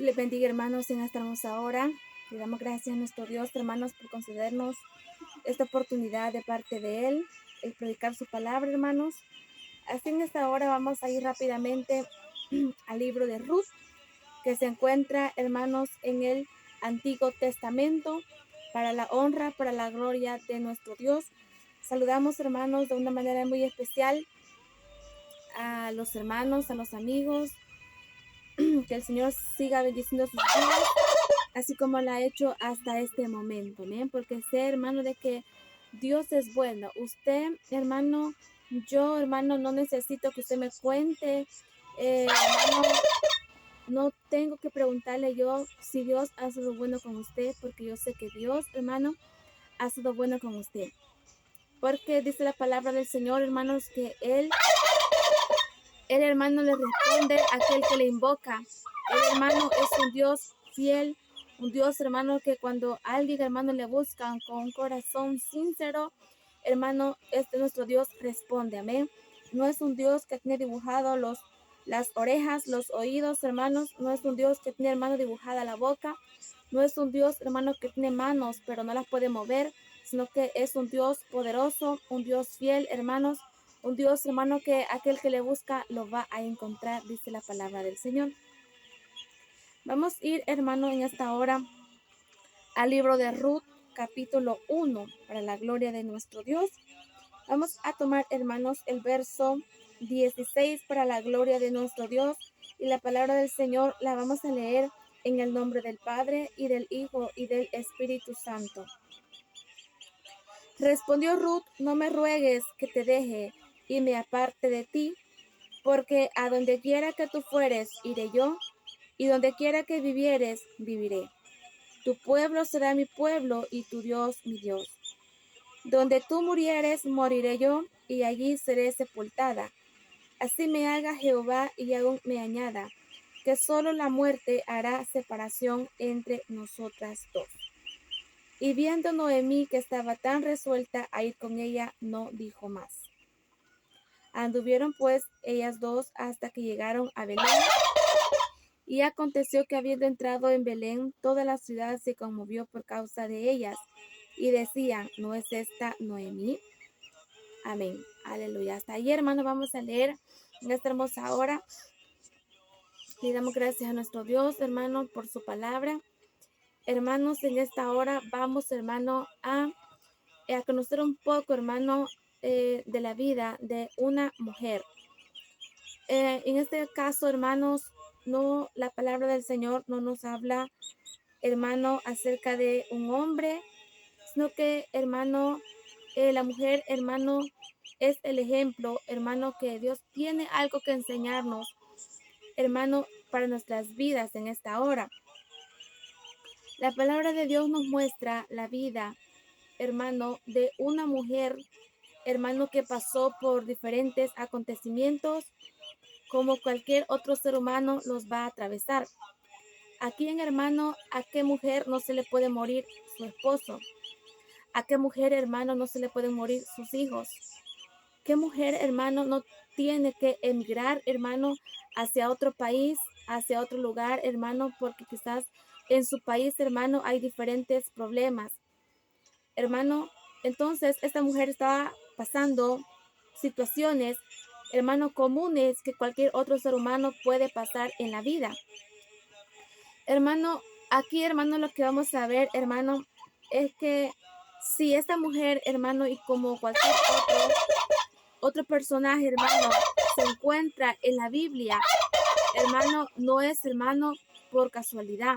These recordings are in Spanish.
Les bendiga, hermanos, en esta hermosa hora. Le damos gracias a nuestro Dios, hermanos, por concedernos esta oportunidad de parte de Él, el predicar su palabra, hermanos. Así en esta hora vamos a ir rápidamente al libro de Ruth, que se encuentra, hermanos, en el Antiguo Testamento, para la honra, para la gloria de nuestro Dios. Saludamos, hermanos, de una manera muy especial a los hermanos, a los amigos. Que el Señor siga bendiciendo sus vidas, así como lo ha hecho hasta este momento, ¿bien? Porque sé, hermano, de que Dios es bueno. Usted, hermano, yo, hermano, no necesito que usted me cuente, hermano, no tengo que preguntarle yo si Dios ha sido bueno con usted, porque yo sé que Dios, hermano, ha sido bueno con usted. Porque dice la palabra del Señor, hermanos, que Él, hermano, le responde a aquel que le invoca. El hermano es un Dios fiel, un Dios, hermano, que cuando alguien, hermano, le buscan con un corazón sincero, hermano, nuestro Dios responde, amén. No es un Dios que tiene dibujado las orejas, los oídos, hermanos. No es un Dios que tiene, hermano, dibujada la boca. No es un Dios, hermano, que tiene manos, pero no las puede mover, sino que es un Dios poderoso, un Dios fiel, hermanos. Un Dios, hermano, que aquel que le busca lo va a encontrar, dice la palabra del Señor. Vamos a ir, hermano, en esta hora al libro de Ruth, capítulo 1, para la gloria de nuestro Dios. Vamos a tomar, hermanos, el verso 16 para la gloria de nuestro Dios. Y la palabra del Señor la vamos a leer en el nombre del Padre, y del Hijo, y del Espíritu Santo. Respondió Ruth: no me ruegues que te deje y me aparte de ti, porque a donde quiera que tú fueres, iré yo, y donde quiera que vivieres, viviré. Tu pueblo será mi pueblo, y tu Dios mi Dios. Donde tú murieres, moriré yo, y allí seré sepultada. Así me haga Jehová y aún me añada, que solo la muerte hará separación entre nosotras dos. Y viendo Noemí que estaba tan resuelta a ir con ella, no dijo más. Anduvieron pues ellas dos hasta que llegaron a Belén. Y aconteció que habiendo entrado en Belén, toda la ciudad se conmovió por causa de ellas, y decían: ¿no es esta Noemí? Amén. Aleluya. Hasta ahí, hermanos, vamos a leer en esta hermosa hora. Le damos gracias a nuestro Dios, hermanos, por su palabra. Hermanos, en esta hora vamos, hermano, a conocer un poco, hermano, de la vida de una mujer. En este caso, hermanos, no, la palabra del Señor no nos habla, hermano, acerca de un hombre, sino que, hermano, la mujer, hermano, es el ejemplo, hermano, que Dios tiene algo que enseñarnos, hermano, para nuestras vidas en esta hora. La palabra de Dios nos muestra la vida, hermano, de una mujer, hermano, que pasó por diferentes acontecimientos, como cualquier otro ser humano los va a atravesar. Aquí, en hermano, ¿a qué mujer no se le puede morir su esposo? ¿A qué mujer, hermano, no se le pueden morir sus hijos? ¿Qué mujer, hermano, no tiene que emigrar, hermano, hacia otro país, hacia otro lugar, hermano, porque quizás en su país, hermano, hay diferentes problemas? Hermano, entonces esta mujer estaba pasando situaciones, hermano, comunes que cualquier otro ser humano puede pasar en la vida. Hermano, aquí, hermano, lo que vamos a ver, hermano, es que si esta mujer, hermano, y como cualquier otro personaje, hermano, se encuentra en la Biblia, hermano, no es, hermano, por casualidad,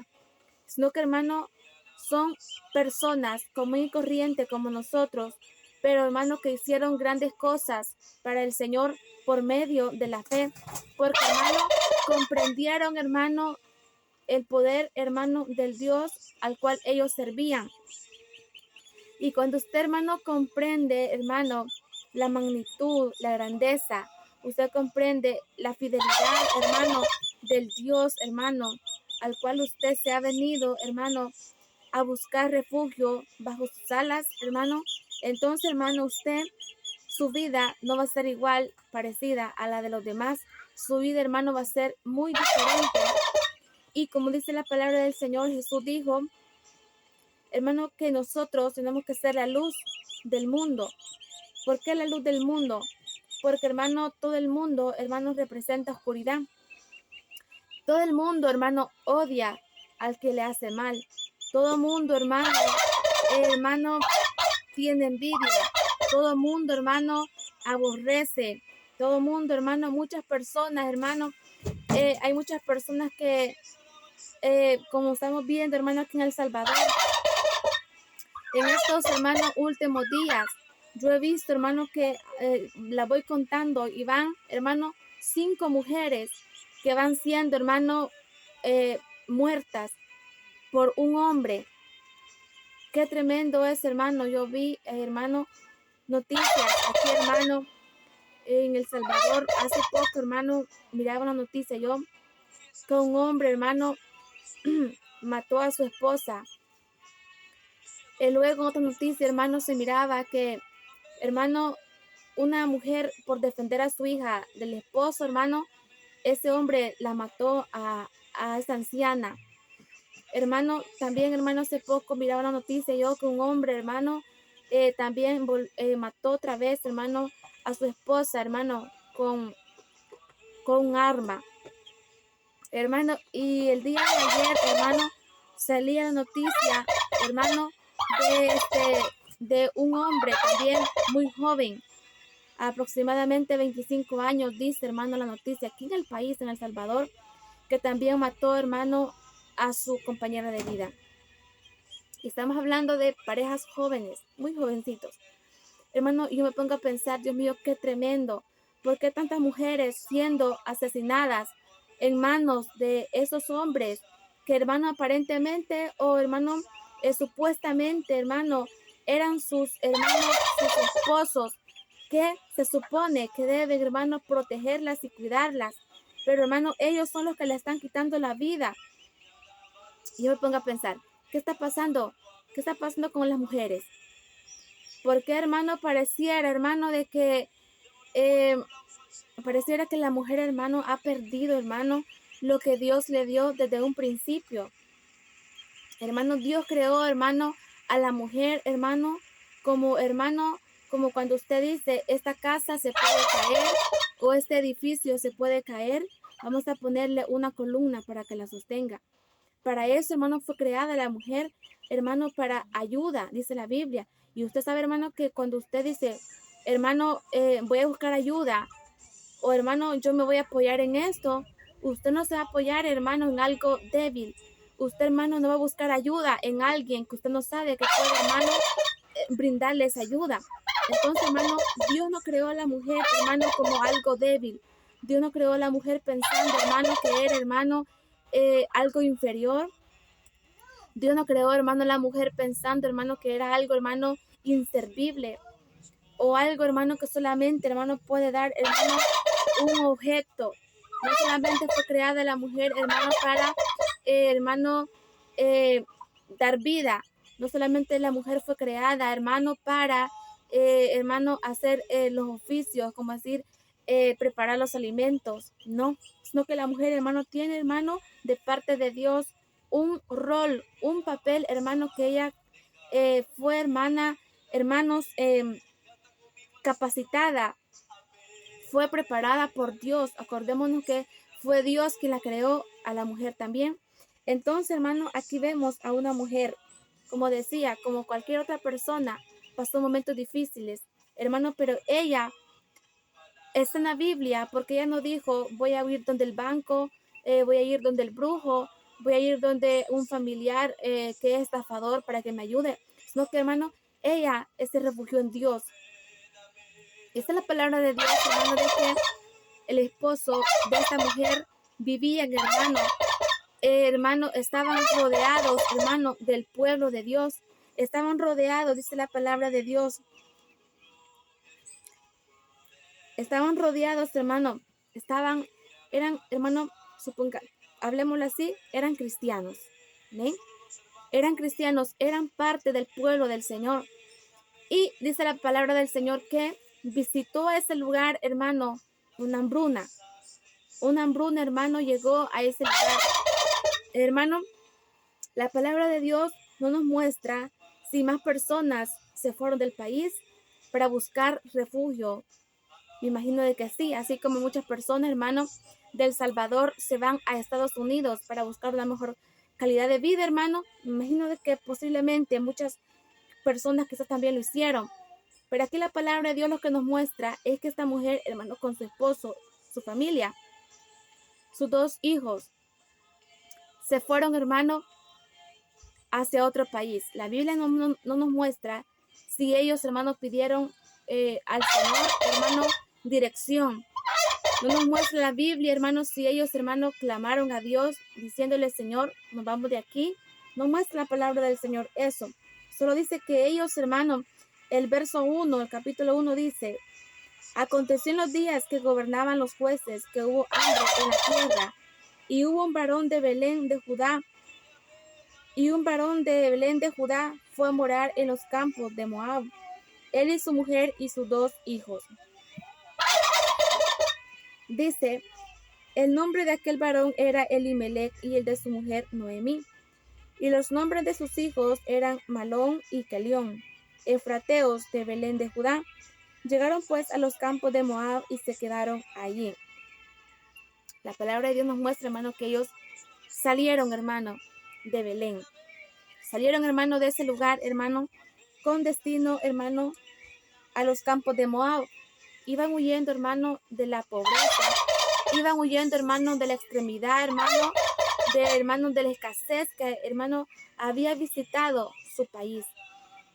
sino que, hermano, son personas común y corriente como nosotros, pero, hermano, que hicieron grandes cosas para el Señor por medio de la fe, porque, hermano, comprendieron, hermano, el poder, hermano, del Dios al cual ellos servían. Y cuando usted, hermano, comprende, hermano, la magnitud, la grandeza, usted comprende la fidelidad, hermano, del Dios, hermano, al cual usted se ha venido, hermano, a buscar refugio bajo sus alas, hermano. Entonces, hermano, usted, su vida no va a ser igual, parecida a la de los demás. Su vida, hermano, va a ser muy diferente. Y como dice la palabra del Señor, Jesús dijo, hermano, que nosotros tenemos que ser la luz del mundo. ¿Por qué la luz del mundo? Porque, hermano, todo el mundo, hermano, representa oscuridad. Todo el mundo, hermano, odia al que le hace mal. Todo el mundo, hermano, tiene envidia. Todo el mundo, hermano, aborrece. Todo el mundo, hermano, muchas personas, hermano, hay muchas personas que, como estamos viendo, hermano, aquí en El Salvador, en estos, hermanos, últimos días, yo he visto, hermano, que la voy contando y van, hermano, 5 mujeres que van siendo, hermano, muertas por un hombre. Qué tremendo es, hermano. Yo vi, hermano, noticias aquí, hermano, en El Salvador. Hace poco, hermano, miraba una noticia yo que un hombre, hermano, mató a su esposa. Y luego otra noticia, hermano, se miraba que, hermano, una mujer por defender a su hija del esposo, hermano, ese hombre la mató a esa anciana. Hermano, también, hermano, hace poco miraba una noticia yo que un hombre, hermano, también mató otra vez, hermano, a su esposa, hermano, con un arma. Hermano, y el día de ayer, hermano, salía la noticia, hermano, de un hombre también muy joven, aproximadamente 25 años, dice, hermano, la noticia aquí en el país, en El Salvador, que también mató, hermano, a su compañera de vida. Y estamos hablando de parejas jóvenes, muy jovencitos. Hermano, yo me pongo a pensar, Dios mío, qué tremendo. ¿Por qué tantas mujeres siendo asesinadas en manos de esos hombres que, hermano, aparentemente o, hermano, supuestamente, hermano, eran sus hermanos, sus esposos, que se supone que deben, hermano, protegerlas y cuidarlas? Pero, hermano, ellos son los que le están quitando la vida. Y yo me pongo a pensar, ¿qué está pasando? ¿Qué está pasando con las mujeres? Porque, hermano, pareciera, hermano, de que pareciera que la mujer, hermano, ha perdido, hermano, lo que Dios le dio desde un principio. Hermano, Dios creó, hermano, a la mujer, hermano, como cuando usted dice, esta casa se puede caer o este edificio se puede caer, vamos a ponerle una columna para que la sostenga. Para eso, hermano, fue creada la mujer, hermano, para ayuda, dice la Biblia. Y usted sabe, hermano, que cuando usted dice, hermano, voy a buscar ayuda, o hermano, yo me voy a apoyar en esto, usted no se va a apoyar, hermano, en algo débil. Usted, hermano, no va a buscar ayuda en alguien que usted no sabe que puede, hermano, brindarles ayuda. Entonces, hermano, Dios no creó a la mujer, hermano, como algo débil. Dios no creó a la mujer pensando, hermano, que era, hermano, algo inferior. Dios no creó, hermano, a la mujer pensando, hermano, que era algo, hermano, inservible. O algo, hermano, que solamente, hermano, puede dar, hermano, un objeto. No solamente fue creada la mujer, hermano, para, hermano, dar vida. No solamente la mujer fue creada, hermano, para, hermano, hacer los oficios, como decir, preparar los alimentos. No, sino que la mujer, hermano, tiene, hermano, de parte de Dios, un rol, un papel, hermano, que ella fue, hermanos, capacitada, fue preparada por Dios. Acordémonos que fue Dios quien la creó a la mujer también. Entonces, hermano, aquí vemos a una mujer, como decía, como cualquier otra persona, pasó momentos difíciles, hermano, pero ella está en la Biblia porque ella no dijo, voy a ir donde el banco, voy a ir donde el brujo, voy a ir donde un familiar que es estafador para que me ayude, sino que, hermano, ella se refugió en Dios. Esta es la palabra de Dios, hermano, de que el esposo de esta mujer vivía, hermano, estaban rodeados, hermano, del pueblo de Dios. Estaban rodeados, dice la palabra de Dios. Estaban rodeados, hermano. Eran, hermano, suponga, hablemoslo así, eran cristianos. ¿Sí? Eran cristianos, eran parte del pueblo del Señor. Y dice la palabra del Señor que visitó ese lugar, hermano, una hambruna. Una hambruna, hermano, llegó a ese lugar. Hermano, la palabra de Dios no nos muestra si más personas se fueron del país para buscar refugio. Me imagino de que sí, así como muchas personas, hermano, del Salvador se van a Estados Unidos para buscar una mejor calidad de vida, hermano. Me imagino de que posiblemente muchas personas quizás también lo hicieron. Pero aquí la palabra de Dios lo que nos muestra es que esta mujer, hermano, con su esposo, su familia, sus dos hijos, se fueron, hermano, hacia otro país. La Biblia no nos muestra si ellos, hermanos, pidieron al Señor, hermano, dirección. No nos muestra la Biblia, hermanos, si ellos, hermanos, clamaron a Dios diciéndole, Señor, nos vamos de aquí. No muestra la palabra del Señor eso. Solo dice que ellos, hermanos, el verso 1, el capítulo 1 dice, aconteció en los días que gobernaban los jueces que hubo hambre en la tierra, y hubo un varón de Belén de Judá, fue a morar en los campos de Moab, él y su mujer y sus dos hijos. Dice, el nombre de aquel varón era Elimelech y el de su mujer Noemí. Y los nombres de sus hijos eran Malón y Kelión, efrateos de Belén de Judá. Llegaron pues a los campos de Moab y se quedaron allí. La palabra de Dios nos muestra, hermano, que ellos salieron, hermano, de Belén. Salieron, hermano, de ese lugar, hermano, con destino, hermano, a los campos de Moab. Iban huyendo, hermano, de la pobreza. Iban huyendo, hermano, de la extremidad, hermano, de la escasez que, hermano, había visitado su país.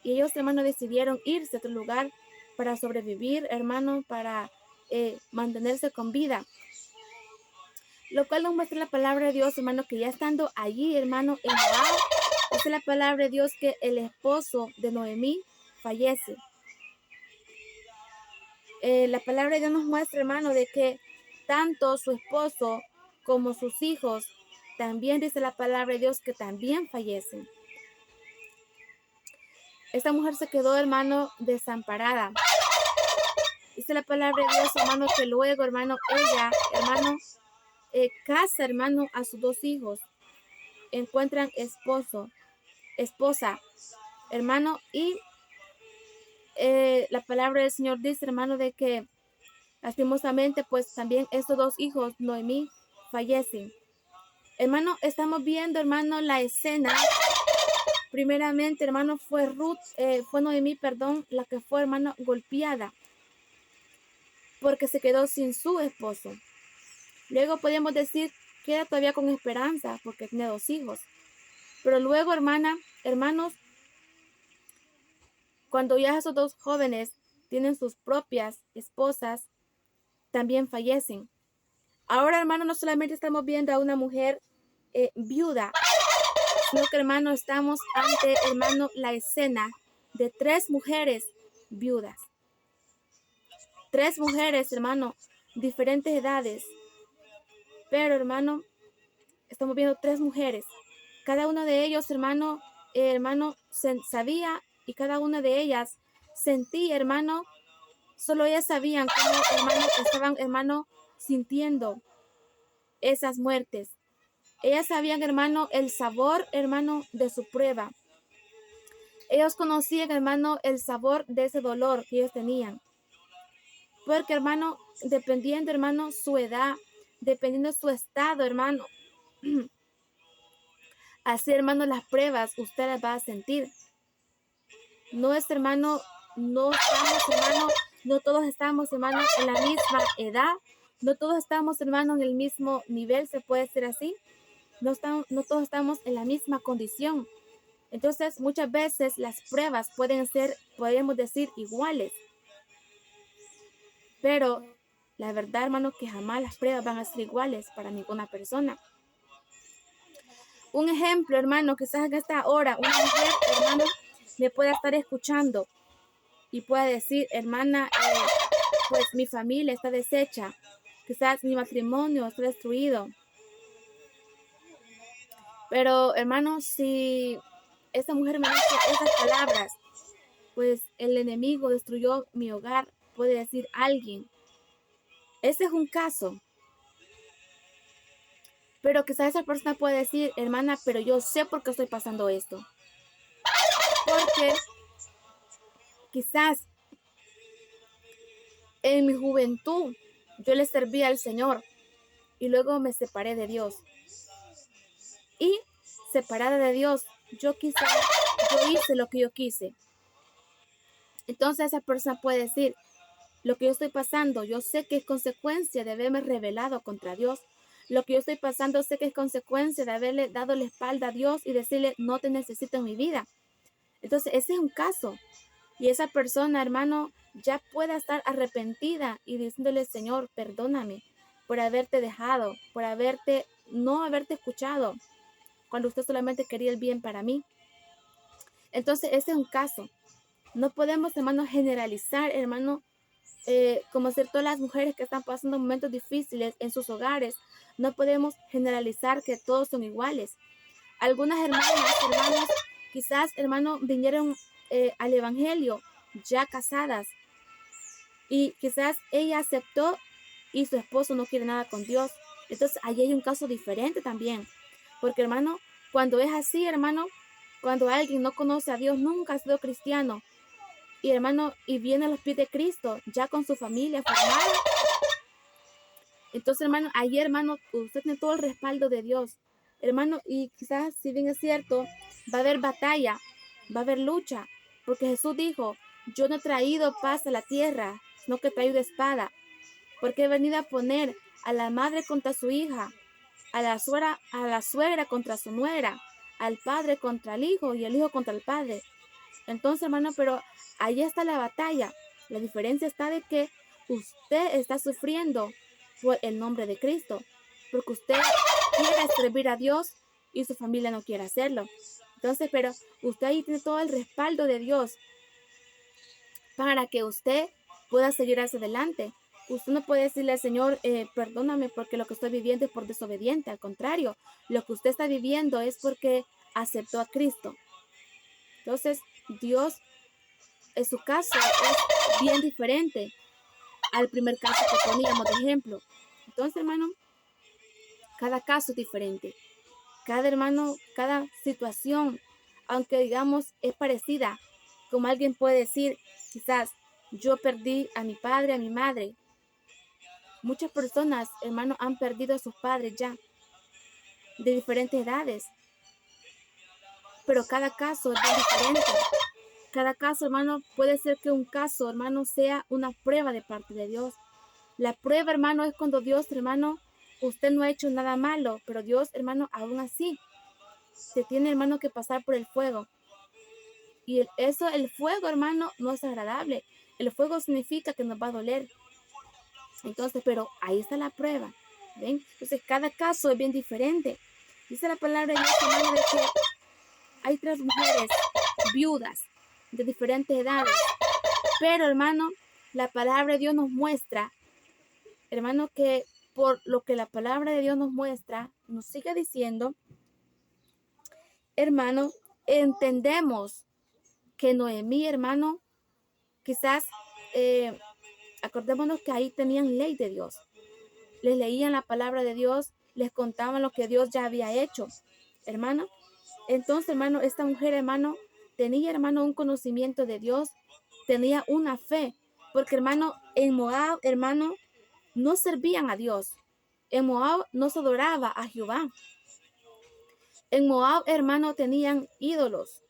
Y ellos, hermano, decidieron irse a otro lugar para sobrevivir, hermano, para mantenerse con vida. Lo cual nos muestra la palabra de Dios, hermano, que ya estando allí, hermano, en Moab, dice la palabra de Dios que el esposo de Noemí fallece. La palabra de Dios nos muestra, hermano, de que tanto su esposo como sus hijos, también dice la palabra de Dios que también fallecen. Esta mujer se quedó, hermano, desamparada. Dice la palabra de Dios, hermano, que luego, hermano, ella, hermano, casa, hermano, a sus dos hijos. Encuentran esposa, hermano, y la palabra del Señor dice, hermano, de que lastimosamente, pues también estos dos hijos, Noemí, fallecen. Hermano, estamos viendo, hermano, la escena. Primeramente, hermano, fue Noemí, perdón, la que fue, hermano, golpeada porque se quedó sin su esposo. Luego podemos decir que era todavía con esperanza porque tiene dos hijos. Pero luego, hermanos, cuando ya esos dos jóvenes tienen sus propias esposas, también fallecen. Ahora, hermano, no solamente estamos viendo a una mujer viuda, sino que, hermano, estamos ante, hermano, la escena de tres mujeres viudas. Tres mujeres, hermano, diferentes edades. Pero, hermano, estamos viendo tres mujeres. Cada una de ellos, hermano, sabía, y cada una de ellas sentía, hermano, solo ellas sabían cómo, hermano, estaban, hermano, sintiendo esas muertes. Ellas sabían, hermano, el sabor, hermano, de su prueba. Ellos conocían, hermano, el sabor de ese dolor que ellos tenían. Porque, hermano, dependiendo, hermano, su edad, dependiendo su estado, hermano, así, hermano, las pruebas usted las va a sentir. No es, hermano, no todos estamos, hermano, en la misma edad. No todos estamos, hermano, en el mismo nivel, se puede decir así. No todos estamos en la misma condición. Entonces, muchas veces las pruebas pueden ser, podemos decir, iguales. Pero la verdad, hermano, que jamás las pruebas van a ser iguales para ninguna persona. Un ejemplo, hermano, quizás en esta hora una mujer, hermano, me pueda estar escuchando y pueda decir, hermana, pues mi familia está deshecha. Quizás mi matrimonio está destruido. Pero, hermano, si esa mujer me dice esas palabras, pues el enemigo destruyó mi hogar, puede decir alguien. Ese es un caso. Pero quizás esa persona puede decir, hermana, pero yo sé por qué estoy pasando esto. Porque quizás en mi juventud yo le servía al Señor y luego me separé de Dios. Y separada de Dios, yo hice lo que yo quise. Entonces esa persona puede decir, lo que yo estoy pasando, yo sé que es consecuencia de haberme rebelado contra Dios. Lo que yo estoy pasando, sé que es consecuencia de haberle dado la espalda a Dios y decirle, no te necesito en mi vida. Entonces ese es un caso. Y esa persona, hermano, ya pueda estar arrepentida y diciéndole, Señor, perdóname por haberte dejado, por no haberte escuchado, cuando usted solamente quería el bien para mí. Entonces ese es un caso. No podemos, hermano, generalizar, hermano, como ser todas las mujeres que están pasando momentos difíciles en sus hogares. No podemos generalizar que todos son iguales. Algunas hermanos, quizás, hermano, vinieron al evangelio ya casadas y quizás ella aceptó y su esposo no quiere nada con Dios. Entonces, ahí hay un caso diferente también. Porque, hermano, cuando es así, hermano, cuando alguien no conoce a Dios, nunca ha sido cristiano, y hermano, y viene a los pies de Cristo, ya con su familia formada. Entonces, hermano, ahí, hermano, usted tiene todo el respaldo de Dios. Hermano, y quizás, si bien es cierto, va a haber batalla, va a haber lucha, porque Jesús dijo, yo no he traído paz a la tierra, sino que he traído espada, porque he venido a poner a la madre contra su hija, a la suegra contra su nuera, al padre contra el hijo y el hijo contra el padre. Entonces, hermano, pero ahí está la batalla. La diferencia está de que usted está sufriendo por el nombre de Cristo, porque usted quiere servir a Dios y su familia no quiere hacerlo. Entonces, pero usted ahí tiene todo el respaldo de Dios para que usted pueda seguir hacia adelante. Usted no puede decirle al Señor, perdóname porque lo que estoy viviendo es por desobediente. Al contrario, lo que usted está viviendo es porque aceptó a Cristo. Entonces, Dios, en su caso, es bien diferente al primer caso que poníamos de ejemplo. Entonces, hermano, cada caso es diferente. Cada hermano, cada situación, aunque digamos es parecida, como alguien puede decir, quizás yo perdí a mi padre, a mi madre. Muchas personas, hermano, han perdido a sus padres ya, de diferentes edades. Pero cada caso es bien diferente. Cada caso, hermano, puede ser que un caso, hermano, sea una prueba de parte de Dios. La prueba, hermano, es cuando Dios, hermano, usted no ha hecho nada malo, pero Dios, hermano, aún así, se tiene, hermano, que pasar por el fuego. Y el fuego, hermano, no es agradable. El fuego significa que nos va a doler. Entonces, pero ahí está la prueba. ¿Ven? Entonces, cada caso es bien diferente. Dice la palabra de Dios, hermano, de que hay 3 mujeres viudas de diferentes edades. Pero, hermano, la palabra de Dios nos muestra, hermano, que por lo que la palabra de Dios nos muestra, nos sigue diciendo, hermano, entendemos que Noemí, hermano, quizás acordémonos que ahí tenían ley de Dios. Les leían la palabra de Dios, les contaban lo que Dios ya había hecho, hermano. Entonces, hermano, esta mujer, hermano, tenía, hermano, un conocimiento de Dios, tenía una fe, porque, hermano, en Moab, hermano, no servían a Dios. En Moab no se adoraba a Jehová. En Moab, hermano, tenían ídolos.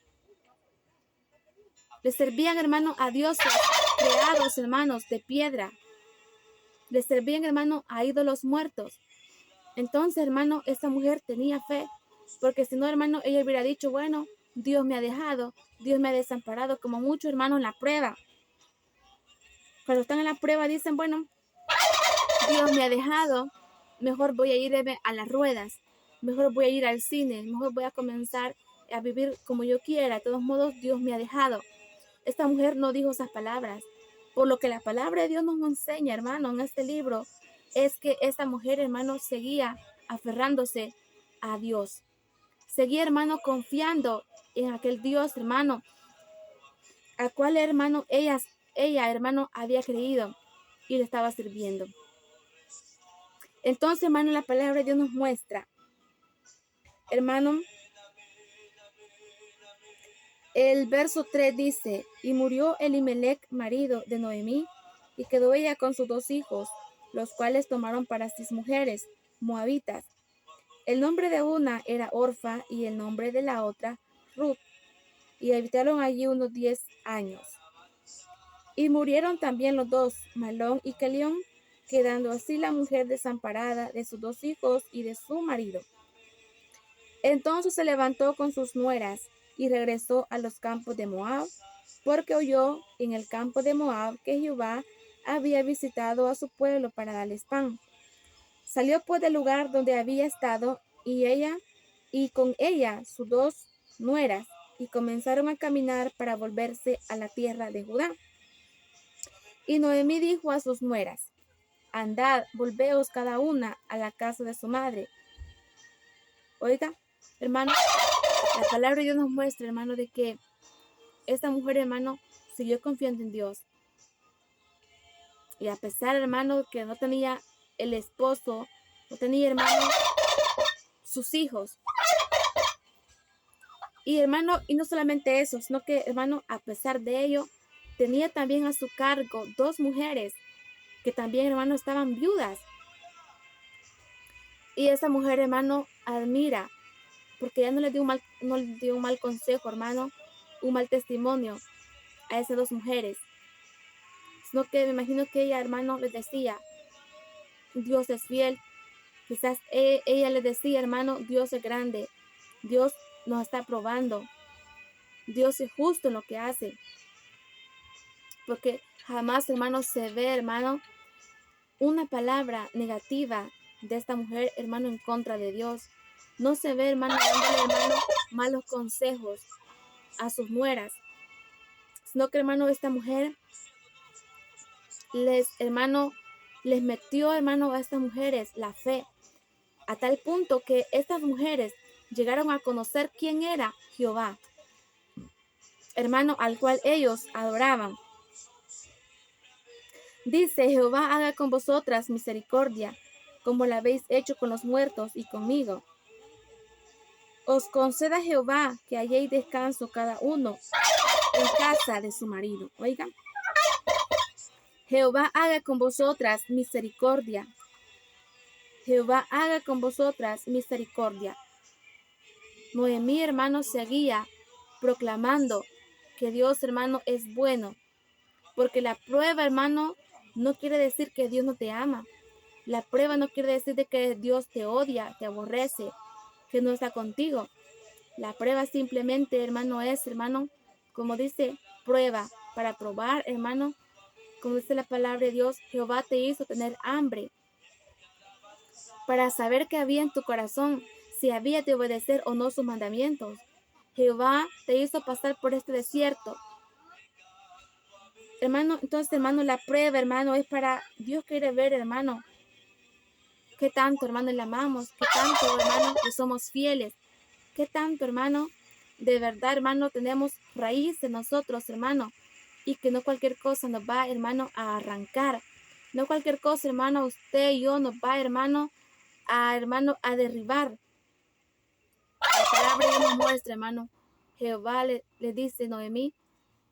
Le servían, hermano, a dioses creados, hermanos, de piedra. Le servían, hermano, a ídolos muertos. Entonces, hermano, esta mujer tenía fe, porque si no, hermano, ella hubiera dicho, bueno, Dios me ha dejado, Dios me ha desamparado, como muchos hermanos en la prueba. Cuando están en la prueba dicen, bueno, Dios me ha dejado, mejor voy a irme a las ruedas, mejor voy a ir al cine, mejor voy a comenzar a vivir como yo quiera. De todos modos, Dios me ha dejado. Esta mujer no dijo esas palabras. Por lo que la palabra de Dios nos enseña, hermano, en este libro, es que esta mujer, hermano, seguía aferrándose a Dios. Seguía, hermano, confiando en aquel Dios, hermano, al cual, hermano, ella, hermano, había creído y le estaba sirviendo. Entonces, hermano, la palabra de Dios nos muestra hermano, el verso 3 dice, y murió Elimelech, marido de Noemí, y quedó ella con sus 2 hijos, los cuales tomaron para sí mujeres moabitas. El nombre de una era Orfa y el nombre de la otra Ruth, y habitaron allí unos 10 años. Y murieron también los 2, Malón y Kelión, quedando así la mujer desamparada de sus 2 hijos y de su marido. Entonces se levantó con sus nueras y regresó a los campos de Moab, porque oyó en el campo de Moab que Jehová había visitado a su pueblo para darles pan. Salió pues del lugar donde había estado y con ella sus 2 nueras, y comenzaron a caminar para volverse a la tierra de Judá. Y Noemí dijo a sus nueras, andad, volveos cada una a la casa de su madre. Oiga, hermano, la palabra de Dios nos muestra, hermano, de que esta mujer, hermano, siguió confiando en Dios. Y a pesar, hermano, que no tenía el esposo, no tenía, hermano, sus hijos. Y, hermano, y no solamente eso, sino que, hermano, a pesar de ello, tenía también a su cargo 2 mujeres que también, hermano, estaban viudas. Y esa mujer, hermano, admira, porque ya no le dio un mal consejo, hermano, un mal testimonio a esas 2 mujeres, sino que me imagino que ella, hermano, les decía, Dios es fiel. Quizás ella les decía, hermano, Dios es grande, Dios nos está probando, Dios es justo en lo que hace, porque jamás, hermano, se ve, hermano, una palabra negativa de esta mujer, hermano, en contra de Dios. No se ve, hermano, dándole, hermano, malos consejos a sus nueras, sino que, hermano, esta mujer hermano, les metió, hermano, a estas mujeres la fe, a tal punto que estas mujeres llegaron a conocer quién era Jehová, hermano, al cual ellos adoraban. Dice, Jehová haga con vosotras misericordia, como la habéis hecho con los muertos y conmigo. Os conceda Jehová que halléis descanso cada uno en casa de su marido. Oigan, Jehová haga con vosotras misericordia. Jehová haga con vosotras misericordia. Noemí, hermano, seguía proclamando que Dios, hermano, es bueno. Porque la prueba, hermano, no quiere decir que Dios no te ama. La prueba no quiere decir de que Dios te odia, te aborrece, que no está contigo. La prueba simplemente, hermano, es, hermano, como dice, prueba, para probar, hermano, como dice la palabra de Dios, Jehová te hizo tener hambre, para saber qué había en tu corazón, si había de obedecer o no sus mandamientos. Jehová te hizo pasar por este desierto. Hermano, entonces, hermano, la prueba, hermano, es para, Dios quiere ver, hermano, qué tanto, hermano, le amamos, qué tanto, hermano, le somos fieles, qué tanto, hermano, de verdad, hermano, tenemos raíz en nosotros, hermano, y que no cualquier cosa nos va, hermano, a arrancar. No cualquier cosa, hermano, usted y yo nos va, hermano, a derribar. La palabra nos muestra, hermano. Jehová le dice a Noemí,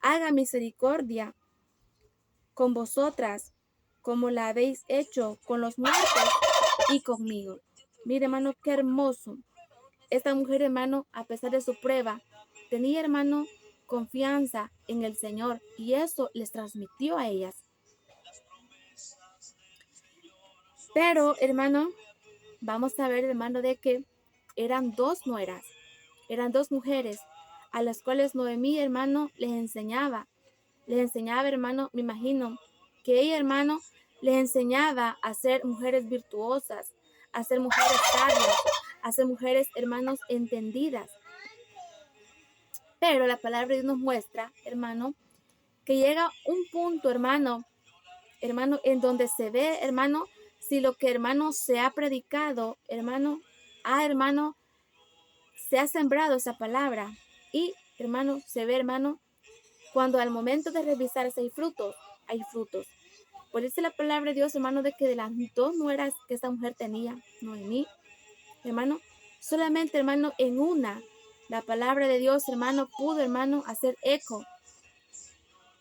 haga misericordia con vosotras, como la habéis hecho con los muertos y conmigo. Mire, hermano, qué hermoso. Esta mujer, hermano, a pesar de su prueba, tenía, hermano, confianza en el Señor, y eso les transmitió a ellas. Pero, hermano, vamos a ver, hermano, de que eran 2 nueras, eran 2 mujeres a las cuales Noemí, hermano, les enseñaba, hermano, me imagino que ella, hermano, les enseñaba a ser mujeres virtuosas, a ser mujeres sabias, a ser mujeres, hermanos, entendidas. Pero la palabra de Dios nos muestra, hermano, que llega un punto, hermano, en donde se ve, hermano, si lo que, hermano, se ha predicado, hermano, hermano, se ha sembrado esa palabra. Y, hermano, se ve, hermano, cuando al momento de revisarse hay frutos, hay frutos. Por eso la palabra de Dios, hermano, de que de las 2 nueras que esta mujer tenía, Noemí, hermano, Solamente, hermano, en una, la palabra de Dios, hermano, pudo, hermano, hacer eco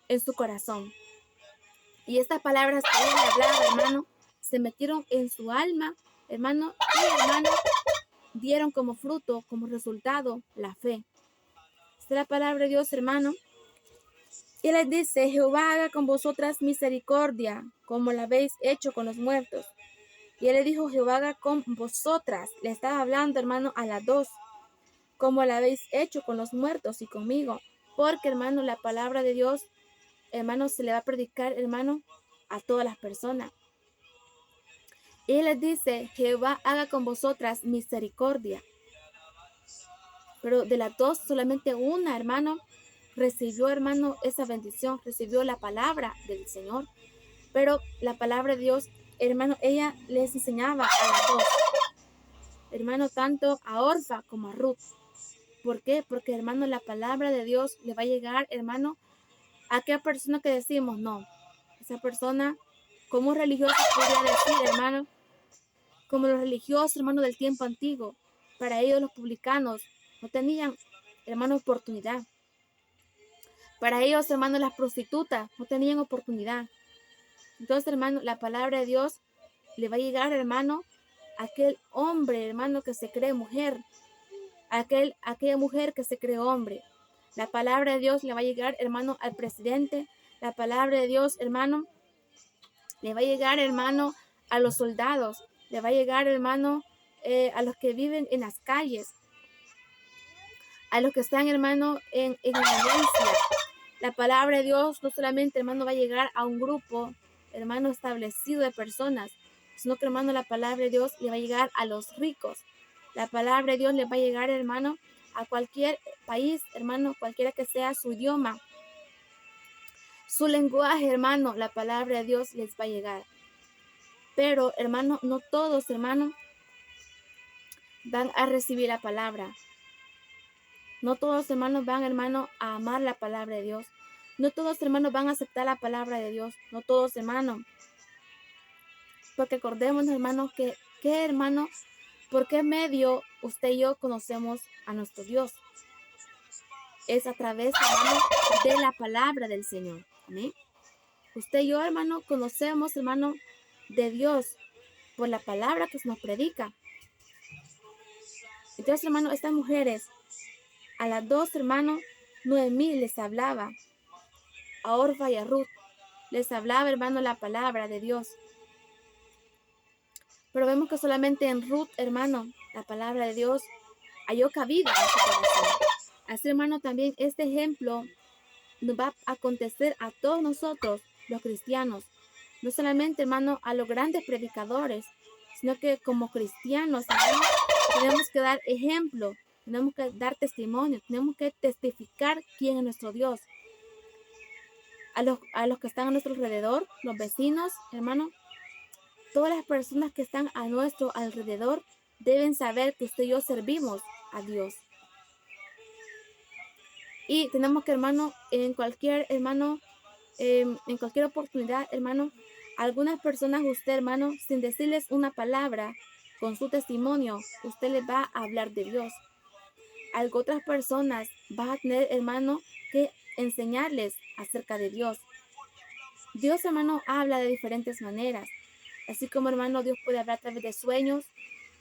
en su corazón. Y estas palabras que ella le hablaba, hermano, se metieron en su alma, hermano, y, hermano, dieron como fruto, como resultado, la fe. Esta es la palabra de Dios, hermano. Y les dice: Jehová haga con vosotras misericordia, como la habéis hecho con los muertos. Y él le dijo: Jehová haga con vosotras. Le estaba hablando, hermano, a las dos, como la habéis hecho con los muertos y conmigo. Porque, hermano, la palabra de Dios, hermano, se le va a predicar, hermano, a todas las personas. Y él les dice: Jehová haga con vosotras misericordia. Pero de las dos, solamente una, hermano, recibió, hermano, esa bendición, recibió la palabra del Señor. Pero la palabra de Dios, hermano, ella les enseñaba a las dos, hermano, tanto a Orfa como a Ruth. ¿Por qué? Porque, hermano, la palabra de Dios le va a llegar, hermano, a aquella persona que decimos: no, esa persona, como religiosa, podría decir, hermano, como los religiosos, hermano, del tiempo antiguo. Para ellos, los publicanos no tenían, hermano, oportunidad. Para ellos, hermano, las prostitutas no tenían oportunidad. Entonces, hermano, la palabra de Dios le va a llegar, hermano, a aquel hombre, hermano, que se cree mujer, a aquella mujer que se cree hombre. La palabra de Dios le va a llegar, hermano, al presidente. La palabra de Dios, hermano, le va a llegar, hermano, a los soldados. Le va a llegar, hermano, a los que viven en las calles, a los que están, hermano, en violencia. La palabra de Dios no solamente, hermano, va a llegar a un grupo, hermano, establecido de personas, sino que, hermano, la palabra de Dios le va a llegar a los ricos. La palabra de Dios le va a llegar, hermano, a cualquier país, hermano, cualquiera que sea su idioma, su lenguaje, hermano, la palabra de Dios les va a llegar. Pero, hermano, no todos, hermano, van a recibir la palabra. No todos, hermanos, van, hermano, a amar la palabra de Dios. No todos, hermanos, van a aceptar la palabra de Dios. No todos, hermanos. Porque acordémonos, hermanos, hermano, ¿por qué medio usted y yo conocemos a nuestro Dios? Es a través, hermano, de la palabra del Señor. ¿Amén? Usted y yo, hermano, conocemos, hermano, de Dios por la palabra que nos predica. Entonces, hermano, estas mujeres, a las dos, hermanos, Noemí les hablaba, a Orfa y a Ruth, les hablaba, hermano, la palabra de Dios. Pero vemos que solamente en Ruth, hermano, la palabra de Dios halló cabida en su corazón. Así, hermano, también este ejemplo nos va a acontecer a todos nosotros, los cristianos. No solamente, hermano, a los grandes predicadores, sino que como cristianos, hermano, tenemos que dar ejemplo, tenemos que dar testimonio, tenemos que testificar quién es nuestro Dios. A los que están a nuestro alrededor, los vecinos, hermano, todas las personas que están a nuestro alrededor deben saber que usted y yo servimos a Dios. Y tenemos que, hermano, en cualquier oportunidad, hermano, algunas personas, usted, hermano, sin decirles una palabra, con su testimonio, usted les va a hablar de Dios. A otras personas va a tener, hermano, que enseñarles acerca de Dios. Dios, hermano, habla de diferentes maneras. Así como, hermano, Dios puede hablar a través de sueños,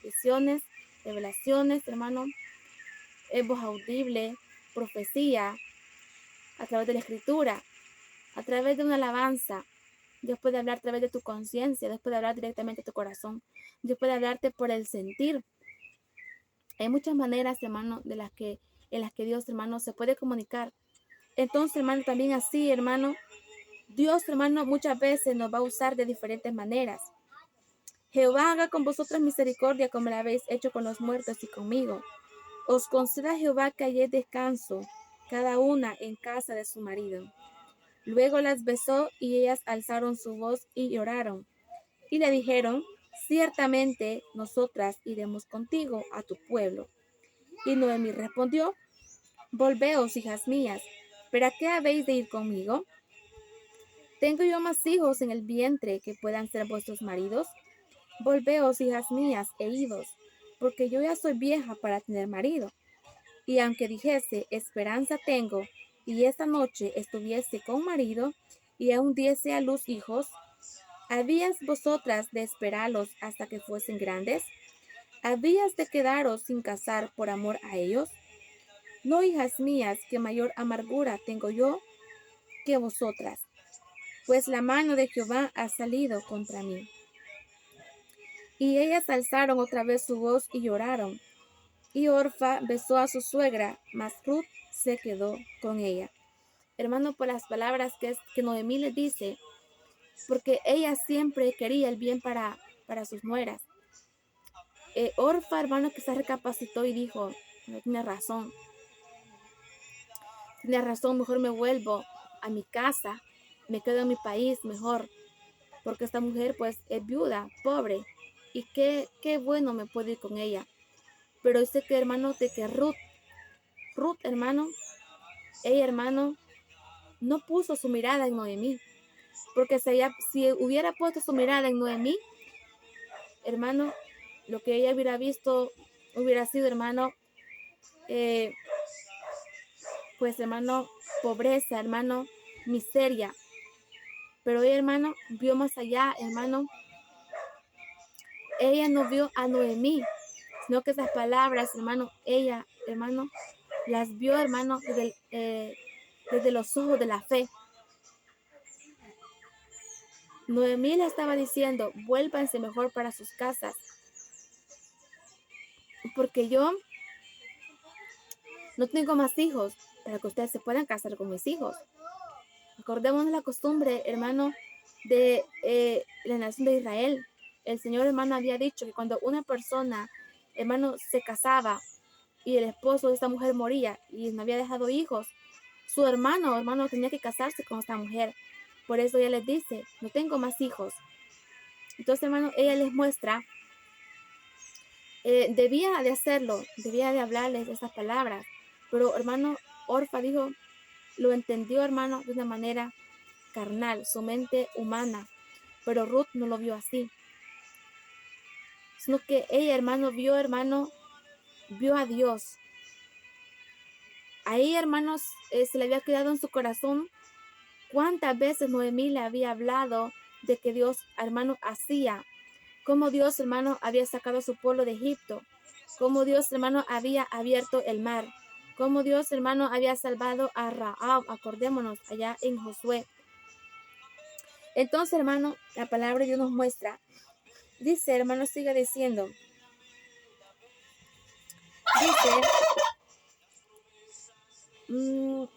visiones, revelaciones, hermano, voz audible, profecía, a través de la escritura, a través de una alabanza. Dios puede hablar a través de tu conciencia, Dios puede hablar directamente a tu corazón, Dios puede hablarte por el sentir. Hay muchas maneras, hermano, en las que Dios, hermano, se puede comunicar. Entonces, hermano, también así, hermano, Dios, hermano, muchas veces nos va a usar de diferentes maneras. Jehová haga con vosotros misericordia como la habéis hecho con los muertos y conmigo. Os conceda Jehová que halléis descanso, cada una en casa de su marido. Luego las besó y ellas alzaron su voz y lloraron. Y le dijeron: ciertamente nosotras iremos contigo a tu pueblo. Y Noemí respondió: volveos, hijas mías, ¿pero a qué habéis de ir conmigo? ¿Tengo yo más hijos en el vientre que puedan ser vuestros maridos? Volveos, hijas mías, e idos. porque yo ya soy vieja para tener marido. Y aunque dijese, esperanza tengo, y esta noche estuviese con marido, y aún diese a luz hijos, ¿habías vosotras de esperarlos hasta que fuesen grandes? ¿Habías de quedaros sin casar por amor a ellos? No, hijas mías, que mayor amargura tengo yo que vosotras, pues la mano de Jehová ha salido contra mí. Y ellas alzaron otra vez su voz y lloraron. Y Orfa besó a su suegra, mas Ruth se quedó con ella. Hermano, por las palabras que Noemí le dice, porque ella siempre quería el bien para sus nueras. Orfa, hermano, que se recapacitó y dijo, no tiene razón, mejor me vuelvo a mi casa, me quedo en mi país mejor, porque esta mujer pues es viuda, pobre, y qué bueno me puedo ir con ella. Pero dice que, hermano, de que Ruth, hermano, ella, hermano, no puso su mirada en Noemí, porque si hubiera puesto su mirada en Noemí, hermano, lo que ella hubiera visto hubiera sido, hermano, pues, hermano, pobreza, hermano, miseria. Pero ella, hermano, vio más allá, hermano. Ella no vio a Noemí, sino que esas palabras, hermano, ella, hermano, las vio, hermano, desde los ojos de la fe. Noemí le estaba diciendo, vuélvanse mejor para sus casas, porque yo no tengo más hijos para que ustedes se puedan casar con mis hijos. Acordémonos la costumbre, hermano, de la nación de Israel. El Señor, hermano, había dicho que cuando una persona, hermano, se casaba y el esposo de esta mujer moría y no había dejado hijos, su hermano, tenía que casarse con esta mujer. Por eso ella les dice, no tengo más hijos. Entonces, hermano, ella les muestra, debía de hacerlo, debía de hablarles estas palabras. Pero, hermano, Orfa dijo, lo entendió, hermano, de una manera carnal, su mente humana. Pero Ruth no lo vio así. Sino que ella, hermano, vio a Dios. Ahí, hermanos, se le había quedado en su corazón cuántas veces Noemí le había hablado de que Dios, hermano, hacía. Cómo Dios, hermano, había sacado a su pueblo de Egipto. Cómo Dios, hermano, había abierto el mar. Cómo Dios, hermano, había salvado a Rahab. Acordémonos allá en Josué. Entonces, hermano, la palabra de Dios nos muestra. Dice, hermano, sigue diciendo.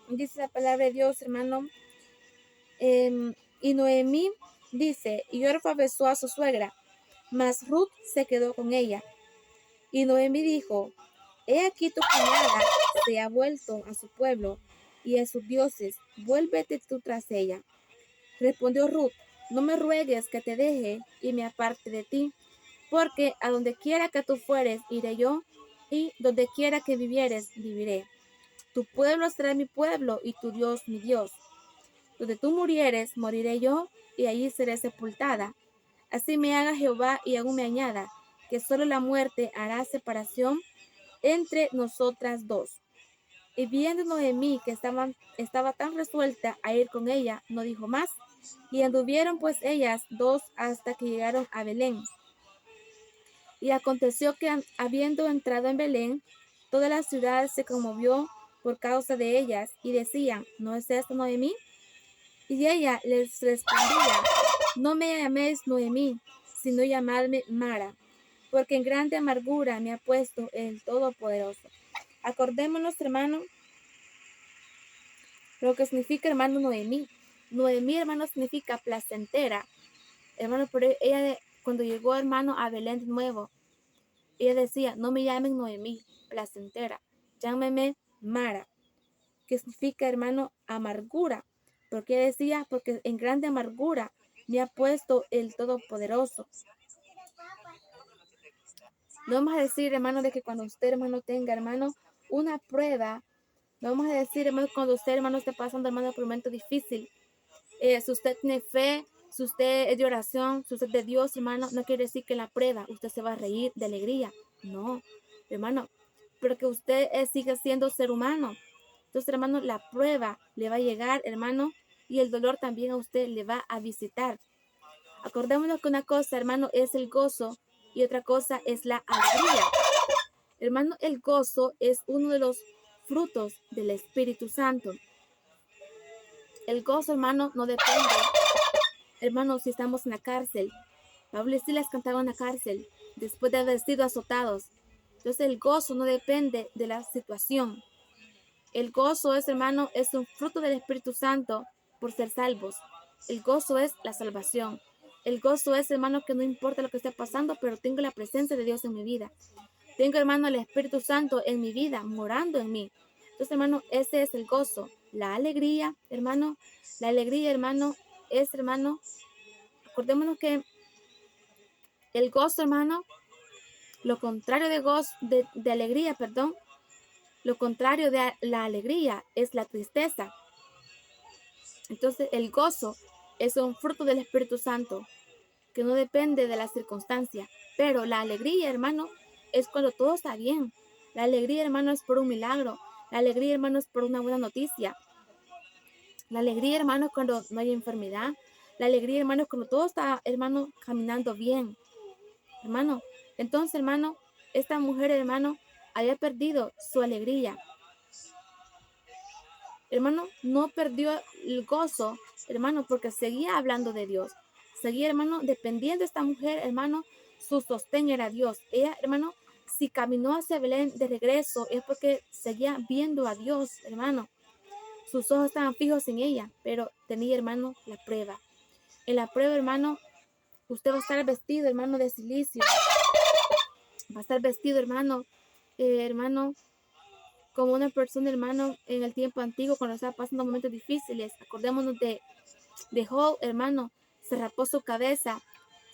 Dice la palabra de Dios, hermano. Y Noemí dice, y Orfa besó a su suegra, mas Ruth se quedó con ella. Y Noemí dijo, he aquí tu cuñada se ha vuelto a su pueblo y a sus dioses, vuélvete tú tras ella. Respondió Ruth, no me ruegues que te deje y me aparte de ti, porque a donde quiera que tú fueres, iré yo, y donde quiera que vivieres, viviré. Tu pueblo será mi pueblo y tu Dios mi Dios. Donde tú murieres, moriré yo, y allí seré sepultada. Así me haga Jehová y aún me añada, que solo la muerte hará separación entre nosotras dos. Y viendo Noemí que estaba tan resuelta a ir con ella, no dijo más, y anduvieron pues ellas dos hasta que llegaron a Belén. Y aconteció que habiendo entrado en Belén, toda la ciudad se conmovió por causa de ellas, y decían, ¿no es esto Noemí? Y ella les respondía, no me llaméis Noemí, sino llamadme Mara, porque en grande amargura me ha puesto el Todopoderoso. Acordémonos, hermano, lo que significa, hermano, Noemí. Noemí, hermano, significa placentera. Hermano, pero ella cuando llegó, hermano, a Belén de nuevo, ella decía, no me llamen Noemí, placentera, llámeme Mara, que significa, hermano, amargura. Porque decía, porque en grande amargura me ha puesto el Todopoderoso. No vamos a decir, hermano, de que cuando usted, hermano, tenga, hermano, una prueba, no vamos a decir, hermano, cuando usted, hermano, esté pasando, hermano, por un momento difícil. Si usted tiene fe, si usted es de oración, si usted es de Dios, hermano, no quiere decir que en la prueba usted se va a reír de alegría. No, hermano, pero que usted sigue siendo ser humano. Entonces, hermano, la prueba le va a llegar, hermano, y el dolor también a usted le va a visitar. Acordémonos que una cosa, hermano, es el gozo y otra cosa es la alegría. Hermano, el gozo es uno de los frutos del Espíritu Santo. El gozo, hermano, no depende, hermano, si estamos en la cárcel. Pablo y Silas cantaban en la cárcel después de haber sido azotados. Entonces el gozo no depende de la situación. El gozo es, hermano, es un fruto del Espíritu Santo por ser salvos. El gozo es la salvación. El gozo es, hermano, que no importa lo que esté pasando, pero tengo la presencia de Dios en mi vida. Tengo, hermano, el Espíritu Santo en mi vida, morando en mí. Entonces, hermano, ese es el gozo. La alegría, hermano, es, hermano, acordémonos que el gozo, hermano, lo contrario de gozo, de alegría, perdón, lo contrario de la alegría es la tristeza. Entonces, el gozo es un fruto del Espíritu Santo que no depende de la circunstancia. Pero la alegría, hermano, es cuando todo está bien. La alegría, hermano, es por un milagro. La alegría, hermano, es por una buena noticia. La alegría, hermano, es cuando no hay enfermedad. La alegría, hermano, es cuando todo está, hermano, caminando bien. Hermano, entonces, hermano, esta mujer, hermano, había perdido su alegría. Hermano, no perdió el gozo, hermano, porque seguía hablando de Dios. Seguía, hermano, dependiendo de esta mujer, hermano, su sostén era Dios. Ella, hermano, si caminó hacia Belén de regreso es porque seguía viendo a Dios, hermano. Sus ojos estaban fijos en ella, pero tenía, hermano, la prueba. En la prueba, hermano, usted va a estar vestido, hermano, de silicio. Va a estar vestido, hermano, hermano, como una persona, hermano, en el tiempo antiguo, cuando estaba pasando momentos difíciles. Acordémonos de Job, hermano, se rapó su cabeza,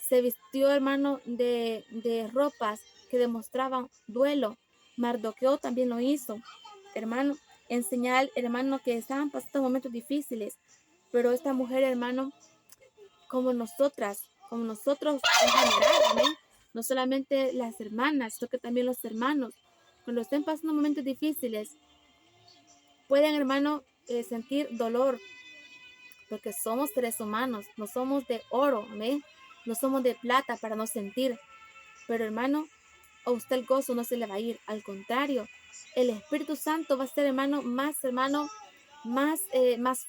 se vistió, hermano, de ropas que demostraban duelo. Mardoqueo también lo hizo, hermano, en señal, hermano, que estaban pasando momentos difíciles. Pero esta mujer, hermano, como nosotros en general, amén. No solamente las hermanas, sino que también los hermanos, cuando estén pasando momentos difíciles, pueden, hermano, sentir dolor, porque somos seres humanos, no somos de oro, amén. No somos de plata para no sentir. Pero, hermano, a usted el gozo no se le va a ir. Al contrario, el Espíritu Santo va a ser, hermano, más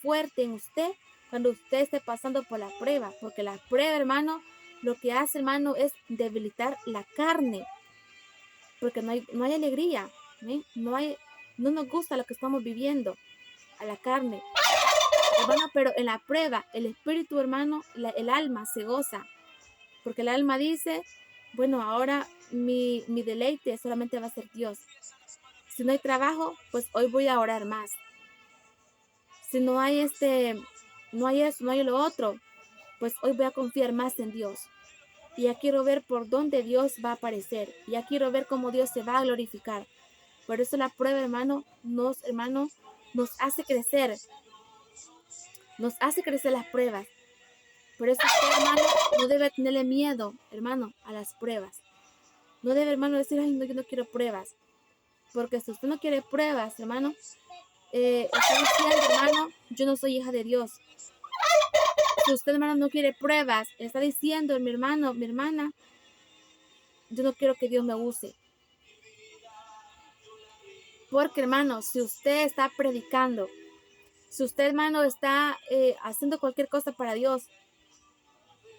fuerte en usted cuando usted esté pasando por la prueba. Porque la prueba, hermano, lo que hace, hermano, es debilitar la carne. Porque no hay alegría, ¿sí? No nos gusta lo que estamos viviendo a la carne, hermano, pero en la prueba, el espíritu, hermano, el alma se goza, porque el alma dice, bueno, ahora mi deleite solamente va a ser Dios. Si no hay trabajo, pues hoy voy a orar más. Si no hay no hay eso, no hay lo otro, pues hoy voy a confiar más en Dios. Y ya quiero ver por dónde Dios va a aparecer. Ya quiero ver cómo Dios se va a glorificar. Por eso la prueba, hermano, nos hace crecer. Nos hace crecer las pruebas. Por eso usted, hermano, no debe tenerle miedo, hermano, a las pruebas. No debe, hermano, decir, ay, no, yo no quiero pruebas. Porque si usted no quiere pruebas, hermano, está diciendo, hermano, yo no soy hija de Dios. Si usted, hermano, no quiere pruebas, está diciendo, mi hermano, mi hermana, yo no quiero que Dios me use. Porque, hermano, si usted está predicando, si usted, hermano, está haciendo cualquier cosa para Dios,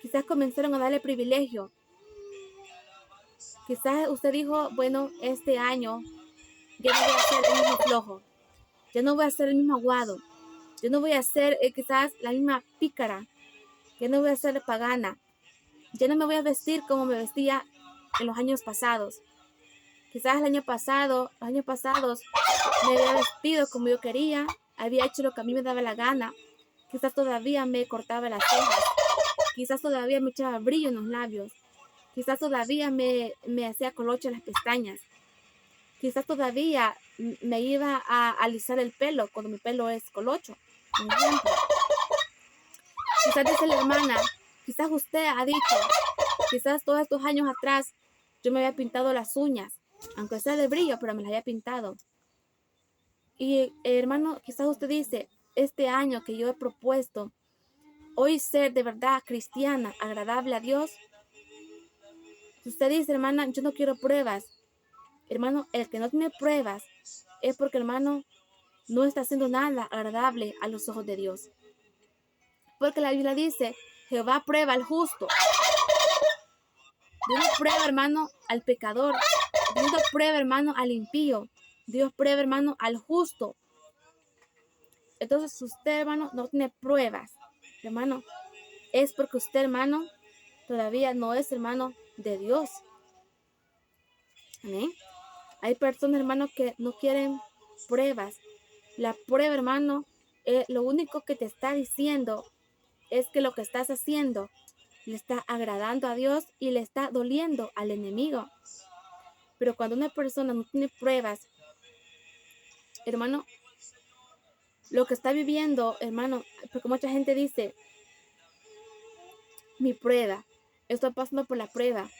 quizás comenzaron a darle privilegio. Quizás usted dijo, bueno, este año ya no voy a ser el mismo flojo, ya no voy a ser el mismo aguado, yo no voy a ser quizás la misma pícara, ya no voy a ser pagana, ya no me voy a vestir como me vestía en los años pasados. Quizás los años pasados me había vestido como yo quería, había hecho lo que a mí me daba la gana. Quizás todavía me cortaba las cejas, quizás todavía me echaba brillo en los labios, quizás todavía me hacía colocho en las pestañas, quizás todavía me iba a alisar el pelo cuando mi pelo es colocho. Por ejemplo, quizás dice la hermana, quizás usted ha dicho, quizás todos estos años atrás Yo me había pintado las uñas, aunque sea de brillo, pero me las había pintado. Y hermano, quizás usted dice, este año que yo he propuesto, hoy ser de verdad cristiana, agradable a Dios. Usted dice, hermana, yo no quiero pruebas. Hermano, el que no tiene pruebas es porque, hermano, no está haciendo nada agradable a los ojos de Dios. Porque la Biblia dice, Jehová prueba al justo. Dios prueba, hermano, al pecador. Dios prueba, hermano, al impío. Dios prueba, hermano, al justo. Entonces, usted, hermano, no tiene pruebas, hermano, es porque usted, hermano, todavía no es hermano de Dios. Amén. Hay personas, hermano, que no quieren pruebas. La prueba, hermano, lo único que te está diciendo es que lo que estás haciendo le está agradando a Dios y le está doliendo al enemigo. Pero cuando una persona no tiene pruebas, hermano, lo que está viviendo, hermano, porque mucha gente dice, mi prueba, estoy pasando por la prueba.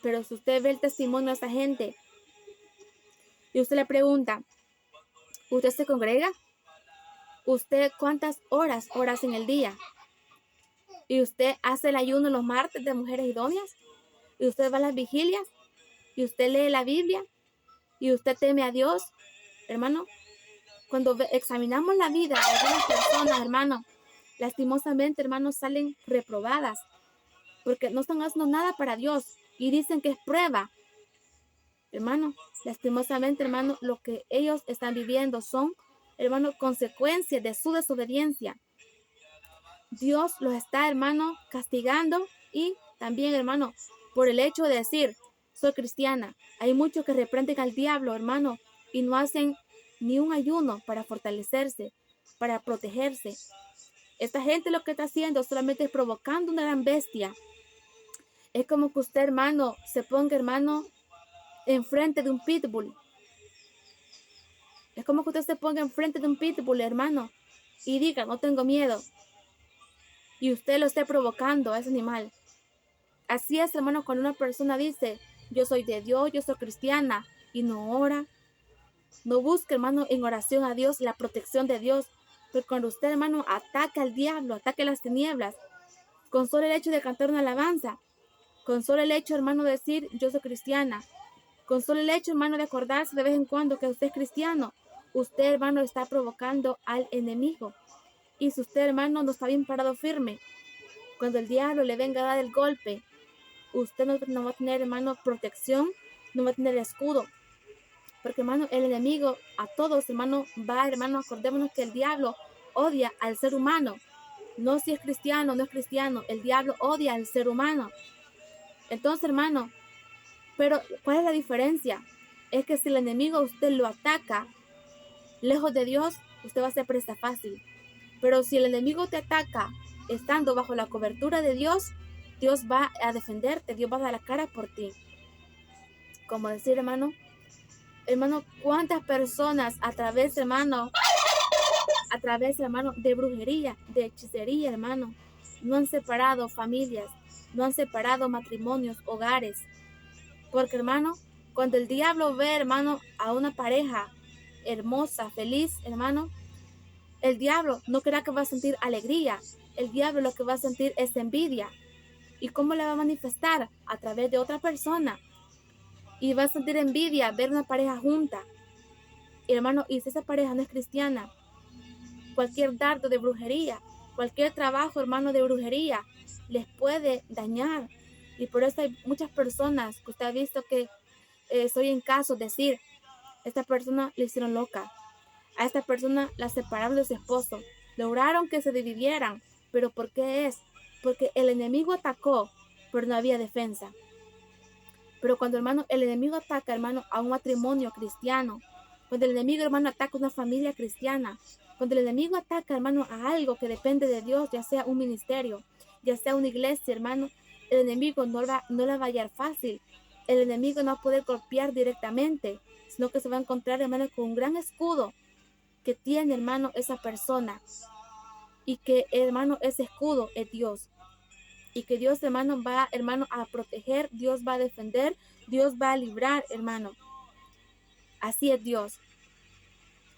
Pero si usted ve el testimonio de esa gente y usted le pregunta, ¿usted se congrega? ¿Usted cuántas horas en el día? ¿Y usted hace el ayuno los martes de mujeres idóneas? ¿Y usted va a las vigilias? ¿Y usted lee la Biblia? ¿Y usted teme a Dios? Hermano, cuando examinamos la vida de algunas personas, hermano, lastimosamente, hermano, salen reprobadas porque no están haciendo nada para Dios y dicen que es prueba. Hermano, lastimosamente, hermano, lo que ellos están viviendo son, hermano, consecuencias de su desobediencia. Dios los está, hermano, castigando y también, hermano, por el hecho de decir, soy cristiana. Hay muchos que reprenden al diablo, hermano, y no hacen ni un ayuno para fortalecerse, para protegerse. Esta gente lo que está haciendo solamente es provocando una gran bestia. Es como que usted, hermano, se ponga, hermano, enfrente de un pitbull. Es como que usted se ponga enfrente de un pitbull, hermano, y diga, no tengo miedo. Y usted lo esté provocando a ese animal. Así es, hermano, cuando una persona dice, yo soy de Dios, yo soy cristiana, y no ora, no busca, hermano, en oración a Dios, la protección de Dios. Pero cuando usted, hermano, ataca al diablo, ataca las tinieblas, con solo el hecho de cantar una alabanza, con solo el hecho, hermano, de decir, yo soy cristiana, con solo el hecho, hermano, de acordarse de vez en cuando que usted es cristiano, usted, hermano, está provocando al enemigo. Y si usted, hermano, no está bien parado firme, cuando el diablo le venga a dar el golpe, usted no va a tener, hermano, protección, no va a tener escudo. Porque, hermano, el enemigo a todos, hermano, va, hermano, acordémonos que el diablo odia al ser humano. No si es cristiano o no es cristiano, el diablo odia al ser humano. Entonces, hermano, pero ¿cuál es la diferencia? Es que si el enemigo usted lo ataca lejos de Dios, usted va a ser presa fácil. Pero si el enemigo te ataca estando bajo la cobertura de Dios, Dios va a defenderte, Dios va a dar la cara por ti. Como decir, hermano, cuántas personas a través, hermano, de brujería, de hechicería, hermano, no han separado familias, no han separado matrimonios, hogares. Porque, hermano, cuando el diablo ve, hermano, a una pareja hermosa, feliz, hermano, el diablo no creerá que va a sentir alegría. El diablo lo que va a sentir es envidia. ¿Y cómo la va a manifestar? A través de otra persona. Y va a sentir envidia ver una pareja junta. Y, hermano, y si esa pareja no es cristiana, cualquier dardo de brujería, cualquier trabajo, hermano, de brujería, les puede dañar. Y por eso hay muchas personas que usted ha visto que soy en caso decir, esta persona le hicieron loca. A esta persona la separaron de su esposo. Lograron que se dividieran. ¿Pero por qué es? Porque el enemigo atacó, pero no había defensa. Pero cuando, hermano, el enemigo ataca, hermano, a un matrimonio cristiano, cuando el enemigo, hermano, ataca a una familia cristiana, cuando el enemigo ataca, hermano, a algo que depende de Dios, ya sea un ministerio, ya sea una iglesia, hermano, el enemigo no la va a hallar fácil. El enemigo no va a poder golpear directamente, sino que se va a encontrar, hermano, con un gran escudo que tiene, hermano, esa persona. Y que, hermano, ese escudo es Dios. y que Dios, hermano, va, hermano, a proteger, Dios va a defender, Dios va a librar, hermano. Así es Dios.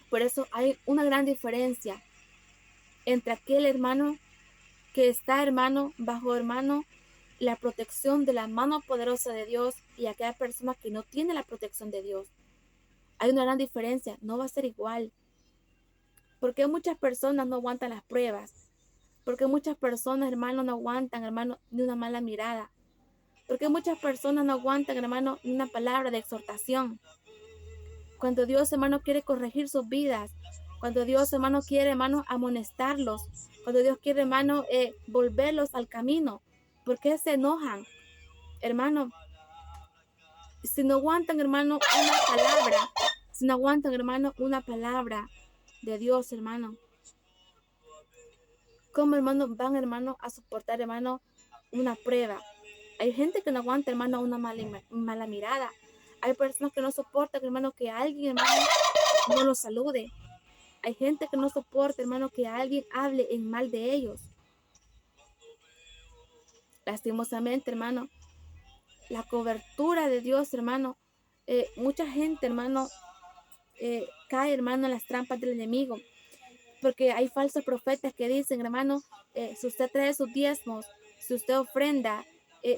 Por eso hay una gran diferencia entre aquel hermano que está, hermano, bajo, hermano, la protección de la mano poderosa de Dios y aquella persona que no tiene la protección de Dios. Hay una gran diferencia, no va a ser igual. Porque muchas personas no aguantan las pruebas. Porque muchas personas, hermano, no aguantan, hermano, ni una mala mirada. Porque muchas personas no aguantan, hermano, ni una palabra de exhortación. Cuando Dios, hermano, quiere corregir sus vidas. Cuando Dios, hermano, quiere, hermano, amonestarlos. Cuando Dios quiere, hermano, volverlos al camino. ¿Por qué se enojan? Hermano, si no aguantan, hermano, una palabra. Si no aguantan, hermano, una palabra de Dios, hermano. ¿Cómo, hermano, van, hermano, a soportar, hermano, una prueba? Hay gente que no aguanta, hermano, una mala mirada. Hay personas que no soportan, hermano, que alguien, hermano, no los salude. Hay gente que no soporta, hermano, que alguien hable en mal de ellos. Lastimosamente, hermano, la cobertura de Dios, hermano, mucha gente, hermano, cae, hermano, en las trampas del enemigo. Porque hay falsos profetas que dicen, hermano, si usted trae sus diezmos, si usted ofrenda,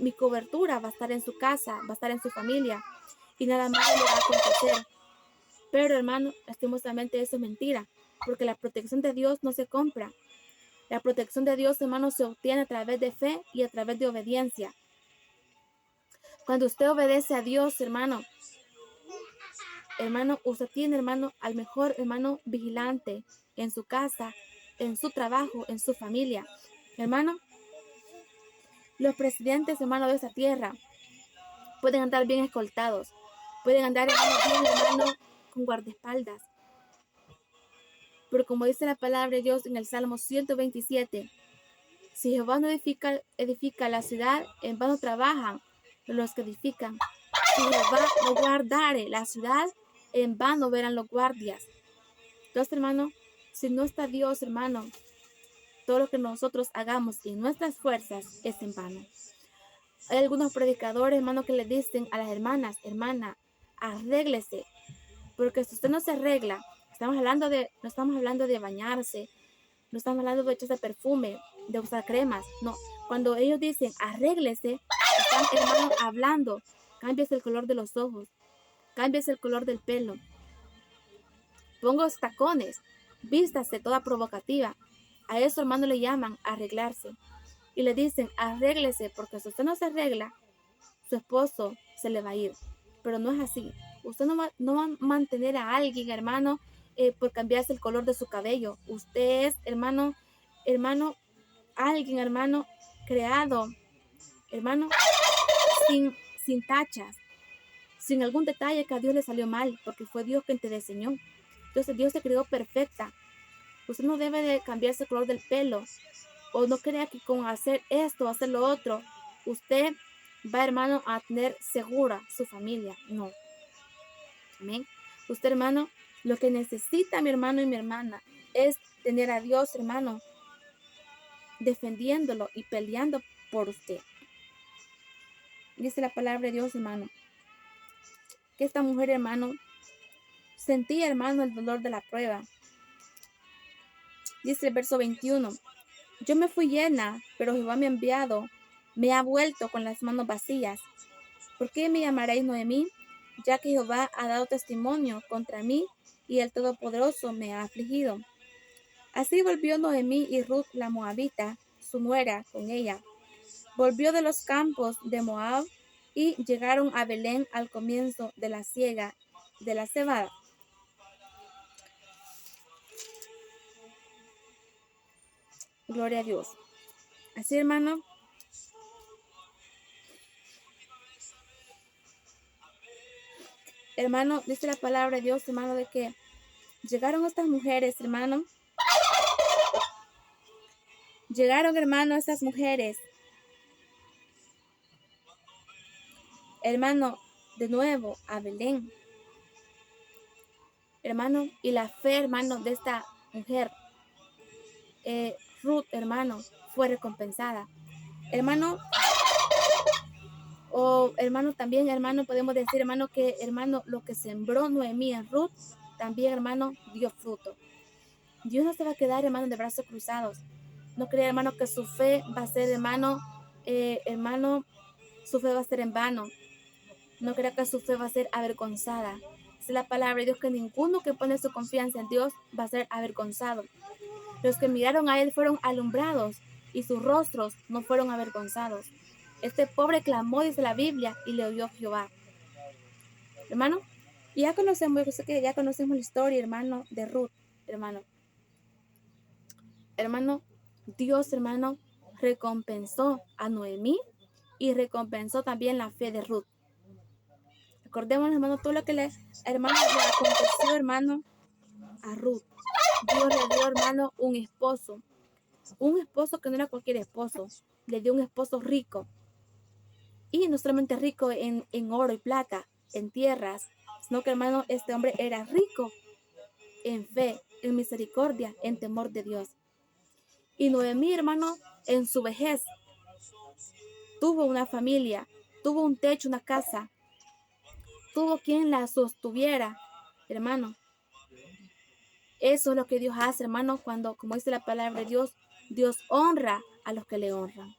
mi cobertura va a estar en su casa, va a estar en su familia y nada más le va a acontecer. Pero, hermano, lastimosamente eso es mentira, porque la protección de Dios no se compra. La protección de Dios, hermano, se obtiene a través de fe y a través de obediencia. Cuando usted obedece a Dios, hermano, usted tiene, hermano, al mejor, hermano, vigilante en su casa, en su trabajo, en su familia. Hermano, los presidentes, hermano, de esta tierra pueden andar bien escoltados, pueden andar, hermano, bien, hermano, con guardaespaldas. Pero como dice la palabra de Dios en el Salmo 127, si Jehová no edifica la ciudad, en vano trabajan los que edifican. Si Jehová no guardare la ciudad, en vano verán los guardias. Entonces, hermano, si no está Dios, hermano, todo lo que nosotros hagamos en nuestras fuerzas es en vano. Hay algunos predicadores, hermano, que le dicen a las hermanas, hermana, arréglese, porque si usted no se arregla, no estamos hablando de bañarse, no estamos hablando de echarse perfume, de usar cremas, no. Cuando ellos dicen arréglese, están, hermano, hablando, cámbiese el color de los ojos, cámbiese el color del pelo, póngase tacones, vístase toda provocativa. A eso, hermano, le llaman arreglarse. Y le dicen, arréglese, porque si usted no se arregla, su esposo se le va a ir. Pero no es así. Usted no va a mantener a alguien, hermano, por cambiarse el color de su cabello. Usted es, hermano, alguien, hermano, creado, hermano, sin tachas, sin algún detalle que a Dios le salió mal, porque fue Dios quien te diseñó. Entonces Dios te creó perfecta. Usted no debe de cambiarse el color del pelo, o no crea que con hacer esto, hacer lo otro, usted va, hermano, a tener segura su familia. No. Amén. Usted, hermano, lo que necesita mi hermano y mi hermana es tener a Dios, hermano, defendiéndolo y peleando por usted. Dice la palabra de Dios, hermano, que esta mujer, hermano, sentía, hermano, el dolor de la prueba. Dice el verso 21, yo me fui llena, pero Jehová me ha enviado, me ha vuelto con las manos vacías. ¿Por qué me llamaréis Noemí? Ya que Jehová ha dado testimonio contra mí y el Todopoderoso me ha afligido. Así volvió Noemí y Ruth la Moabita, su nuera, con ella. Volvió de los campos de Moab y llegaron a Belén al comienzo de la siega de la cebada. Gloria a Dios. Así, hermano, dice la palabra de Dios, hermano, de que llegaron estas mujeres, hermano. Llegaron, hermano, estas mujeres. Hermano, de nuevo a Belén. Hermano, y la fe, hermano, de esta mujer, Ruth, hermano, fue recompensada. hermano, o hermano también, hermano, podemos decir, hermano, que hermano, lo que sembró Noemí en Ruth, también, hermano, dio fruto. Dios no se va a quedar, hermano, de brazos cruzados. No crea, hermano, que su fe va a ser, hermano, su fe va a ser en vano. No crea que su fe va a ser avergonzada. Es la palabra de Dios, que ninguno que pone su confianza en Dios va a ser avergonzado. Los que miraron a él fueron alumbrados y sus rostros no fueron avergonzados. Este pobre clamó, dice la Biblia, y le oyó Jehová. Hermano, ya conocemos, yo sé que ya conocemos la historia, hermano, de Ruth, hermano. Hermano, Dios, hermano, recompensó a Noemí y recompensó también la fe de Ruth. Recordemos, hermano, todo lo que hermano, le aconteció, hermano, a Ruth. Dios le dio, hermano, un esposo que no era cualquier esposo, le dio un esposo rico. Y no solamente rico en oro y plata, en tierras, sino que, hermano, este hombre era rico en fe, en misericordia, en temor de Dios. Y Noemí, hermano, en su vejez, tuvo una familia, tuvo un techo, una casa, tuvo quien la sostuviera, hermano. Eso es lo que Dios hace, hermano, cuando, como dice la palabra de Dios, Dios honra a los que le honran.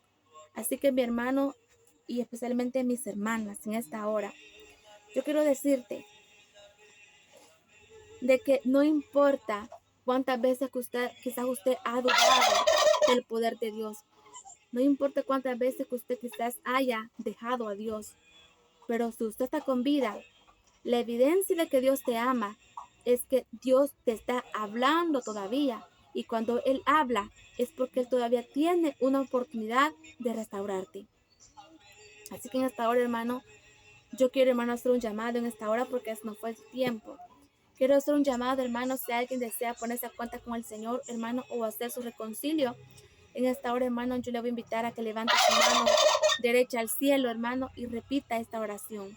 Así que mi hermano, y especialmente mis hermanas en esta hora, yo quiero decirte de que no importa cuántas veces que quizás usted ha dudado del poder de Dios. No importa cuántas veces que usted quizás haya dejado a Dios. Pero si usted está con vida, la evidencia de que Dios te ama es que Dios te está hablando todavía. Y cuando Él habla es porque Él todavía tiene una oportunidad de restaurarte. Así que en esta hora, hermano, yo quiero, hermano, hacer un llamado en esta hora porque no fue el tiempo. Quiero hacer un llamado, hermano, si alguien desea ponerse a cuenta con el Señor, hermano, o hacer su reconcilio. En esta hora, hermano, yo le voy a invitar a que levante su mano derecha al cielo, hermano, y repita esta oración.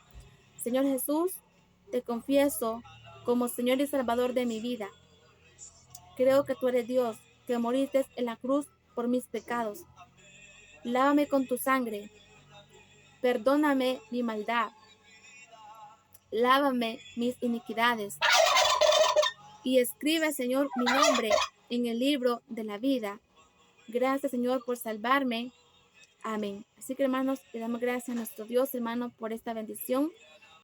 Señor Jesús, te confieso como Señor y Salvador de mi vida. Creo que tú eres Dios, que moriste en la cruz por mis pecados. Lávame con tu sangre. Perdóname mi maldad. Lávame mis iniquidades. Y escribe, Señor, mi nombre en el libro de la vida. Gracias, Señor, por salvarme. Amén. Así que, hermanos, le damos gracias a nuestro Dios, hermano, por esta bendición.